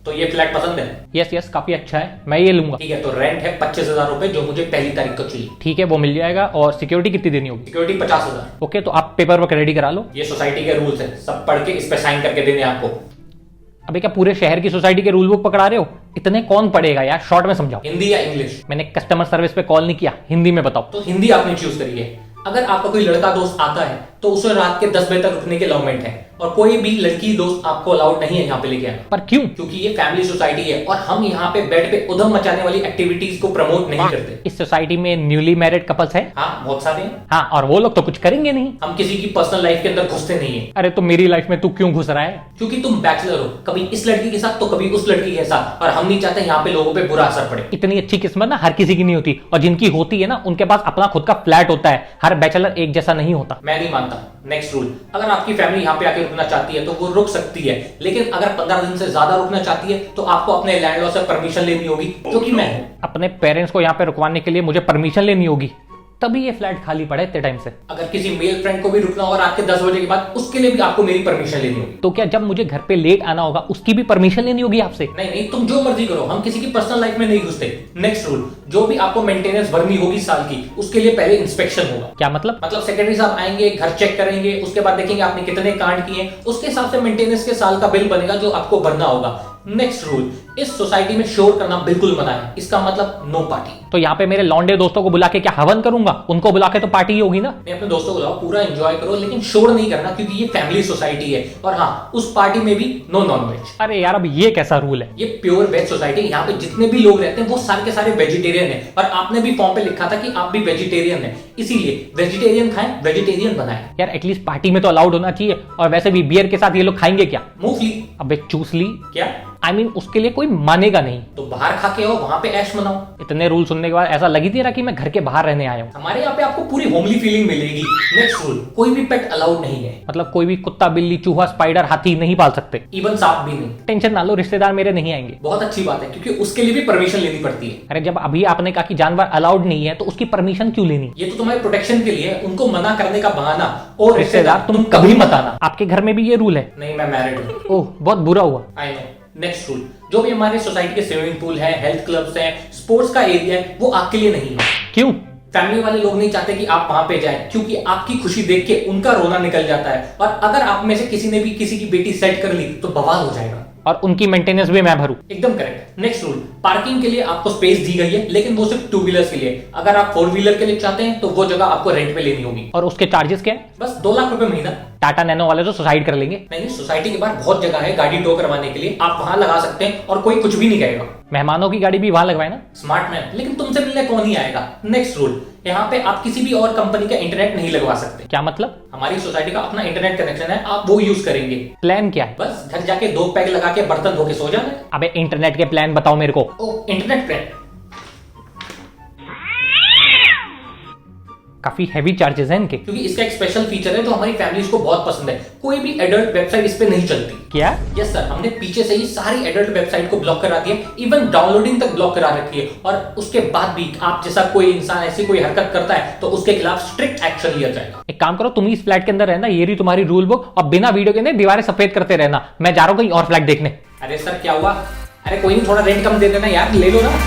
तो ये फ्लैट पसंद है? यस यस, काफी अच्छा है, मैं ये लूंगा। ठीक है, तो रेंट है 25,000 रुपए, जो मुझे पहली तारीख को चाहिए। ठीक है, वो मिल जाएगा। और सिक्योरिटी कितनी देनी होगी? सिक्योरिटी 50,000। ओके, तो आप पेपर वर्क रेडी करा लो। ये सोसाइटी के रूल्स है, सब पढ़ के इस पे साइन करके देने आपको। अबे क्या पूरे शहर की सोसाइटी के रूल बुक पकड़ा रहे हो? इतने कौन पढ़ेगा यार, शॉर्ट में समझाओ। हिंदी या इंग्लिश? मैंने कस्टमर सर्विस पे कॉल नहीं किया, हिंदी में बताओ। तो हिंदी आपने चूज करी है। अगर आपका कोई लड़का दोस्त आता है तो उसे रात के 10 बजे तक रुकने की अलाउमेंट है, और कोई भी लड़की दोस्त आपको अलाउड नहीं है यहाँ पे लेके आना। पर क्यों? क्योंकि ये फैमिली सोसाइटी है और हम यहाँ पे बेड पे उधम मचाने वाली एक्टिविटीज को प्रमोट नहीं करते। इस सोसाइटी में न्यूली मैरिड कपल्स हैं? हाँ, बहुत सारे हैं। हाँ, और वो लोग तो कुछ करेंगे नहीं। हम किसी की पर्सनल लाइफ के अंदर घुसते नहीं है। अरे तो मेरी लाइफ में तू क्यों घुस रहा है? क्योंकि तुम बैचलर हो, कभी इस लड़की के साथ तो कभी उस लड़की के साथ, और हम नहीं चाहते यहाँ पे लोगों पे बुरा असर पड़े। इतनी अच्छी किस्मत ना हर किसी की नहीं होती, और जिनकी होती है ना उनके पास अपना खुद का फ्लैट होता है। हर बैचलर एक जैसा नहीं होता। मैं नहीं मानता। नेक्स्ट रूल, अगर आपकी फैमिली यहाँ पे आके रुकना चाहती है तो वो रुक सकती है, लेकिन अगर 15 दिन से ज्यादा रुकना चाहती है तो आपको अपने लैंडलॉर्ड से परमिशन लेनी होगी, जो कि मैं हूं। अपने पेरेंट्स को यहाँ पे रुकवाने के लिए मुझे परमिशन लेनी होगी, तभी ये फ्लैट खाली पड़ा है इतने टाइम से। अगर किसी मेल फ्रेंड को भी रुकना होगा रात के 10 बजे के बाद, उसके लिए भी आपको मेरी परमिशन लेनी होगी। तो क्या जब मुझे घर पे लेट आना होगा उसकी भी परमिशन लेनी होगी आपसे? नहीं नहीं, तुम जो मर्जी करो, हम किसी की पर्सनल लाइफ में नहीं घुसते। नेक्स्ट रूल, जो भी आपको मेंटेनेंस भरनी होगी साल की, उसके लिए पहले इंस्पेक्शन होगा। क्या मतलब? मतलब सेक्रेटरी साहब आएंगे, घर चेक करेंगे, उसके बाद देखेंगे आपने कितने कांड किए, उसके हिसाब से मेंटेनेंस के साल का बिल बनेगा जो आपको भरना होगा। नेक्स्ट रूल, इस सोसाइटी में शोर करना बिल्कुल मना है। इसका मतलब नो पार्टी। तो यहाँ पे मेरे लौंडे दोस्तों को बुला के क्या हवन करूंगा? उनको बुला के तो पार्टी ही होगी ना। नहीं, अपने दोस्तों को बुलाओ, पूरा एंजॉय करो, लेकिन शोर नहीं करना, क्योंकि ये फैमिली सोसाइटी है। और हाँ, उस पार्टी में भी नो नॉन वेज। अरे यार, अब ये कैसा रूल है? ये प्योर वेज सोसाइटी। यहाँ पे जितने भी लोग रहते हैं वो सारे के सारे वेजिटेरियन है, और आपने भी फॉर्म पे लिखा था कि आप भी वेजिटेरियन है, इसीलिए वेजिटेरियन खाएं, वेजिटेरियन बनाएं। यार एटलीस्ट पार्टी में तो अलाउड होना चाहिए। और वैसे भी बियर के साथ ये लोग खाएंगे क्या? मूंगफली। अबे चूसली। क्या? I mean, उसके लिए कोई मानेगा नहीं। तो बाहर खा के आओ, वहां पे ऐश मनाओ। इतने रूल सुनने के बाद ऐसा लग ही नहीं रहा कि मैं घर के बाहर रहने आया हूँ। हमारे यहाँ पे आपको पूरी होमली फीलिंग मिलेगी। नेक्स्ट रूल, कोई भी पेट अलाउड नहीं है। मतलब कोई भी कुत्ता, बिल्ली, चूहा, स्पाइडर, हाथी नहीं पाल सकते? इवन सांप भी नहीं। टेंशन ना लो, रिश्तेदार मेरे नहीं आएंगे। बहुत अच्छी बात है, क्योंकि उसके लिए भी परमिशन लेनी पड़ती है। अरे जब अभी आपने कहा कि जानवर अलाउड नहीं है तो उसकी परमिशन क्यों लेनी? ये तो तुम्हारे प्रोटेक्शन के लिए है, उनको मना करने का बहाना। और रिश्तेदार तुम कभी मत आना। आपके घर में भी ये रूल है? नहीं, मैं मैरिड हूँ। ओह, बहुत बुरा हुआ। I know. नेक्स्ट रूल, जो भी हमारे सोसाइटी के स्विमिंग पूल है, हेल्थ क्लब्स हैं, स्पोर्ट्स का एरिया है, वो आपके लिए नहीं है। क्यों? फैमिली वाले लोग नहीं चाहते कि आप वहां पे जाएं, क्योंकि आपकी खुशी देख के उनका रोना निकल जाता है, और अगर आप में से किसी ने भी किसी की बेटी सेट कर ली तो बवाल हो जाएगा। और उनकी मेंटेनेंस भी मैं भरूं? एकदम करेक्ट। नेक्स्ट रूल, पार्किंग के लिए आपको स्पेस दी गई है, लेकिन वो सिर्फ 2 व्हीलर्स के लिए। अगर आप 4 व्हीलर के लिए चाहते हैं तो वो जगह आपको रेंट पे लेनी होगी। और उसके चार्जेस क्या है? बस 2 लाख रुपए महीना। टाटा नैनो वाले तो सुसाइड कर लेंगे। नहीं, सोसाइटी के बाहर बहुत जगह है गाड़ी टो करवाने के लिए, आप वहां लगा सकते हैं और कोई कुछ भी नहीं कहेगा। मेहमानों की गाड़ी भी वहां लगवाए ना। स्मार्ट मैन, लेकिन तुमसे मिलने कौन ही आएगा। नेक्स्ट रूल, यहाँ पे आप किसी भी और कंपनी का इंटरनेट नहीं लगवा सकते। क्या मतलब? हमारी सोसाइटी का अपना इंटरनेट कनेक्शन है, आप वो यूज करेंगे। प्लान क्या है? बस घर जाके 2 पैग लगा के बर्तन धो के सो जाना। अबे इंटरनेट के प्लान बताओ मेरे को। ओ, इंटरनेट प्लान काफी हैवी चार्जेस हैं इनके। क्योंकि इसका एक स्पेशल फीचर है जो हमारी फैमिलीज को बहुत पसंद है। कोई भी एडल्ट वेबसाइट इस पे नहीं चलती। क्या? यस सर, हमने पीछे से ही सारी एडल्ट वेबसाइट को ब्लॉक करा दिया, इवन डाउनलोडिंग तक ब्लॉक करा रखी है। और उसके बाद भी आप जैसा कोई इंसान ऐसी कोई हरकत करता है तो उसके खिलाफ स्ट्रिक्ट एक्शन लिया जाएगा। एक काम करो, तुम ही इस फ्लैट के अंदर रहना, ये रही तुम्हारी रूल बुक, और बिना वीडियो के अंदर दीवारें सफेद करते रहना। मैं जा रहा हूँ कहीं और फ्लैट देखने। अरे सर क्या हुआ? अरे कोई नहीं, थोड़ा रेंट कम दे देना यार, ले लो ना।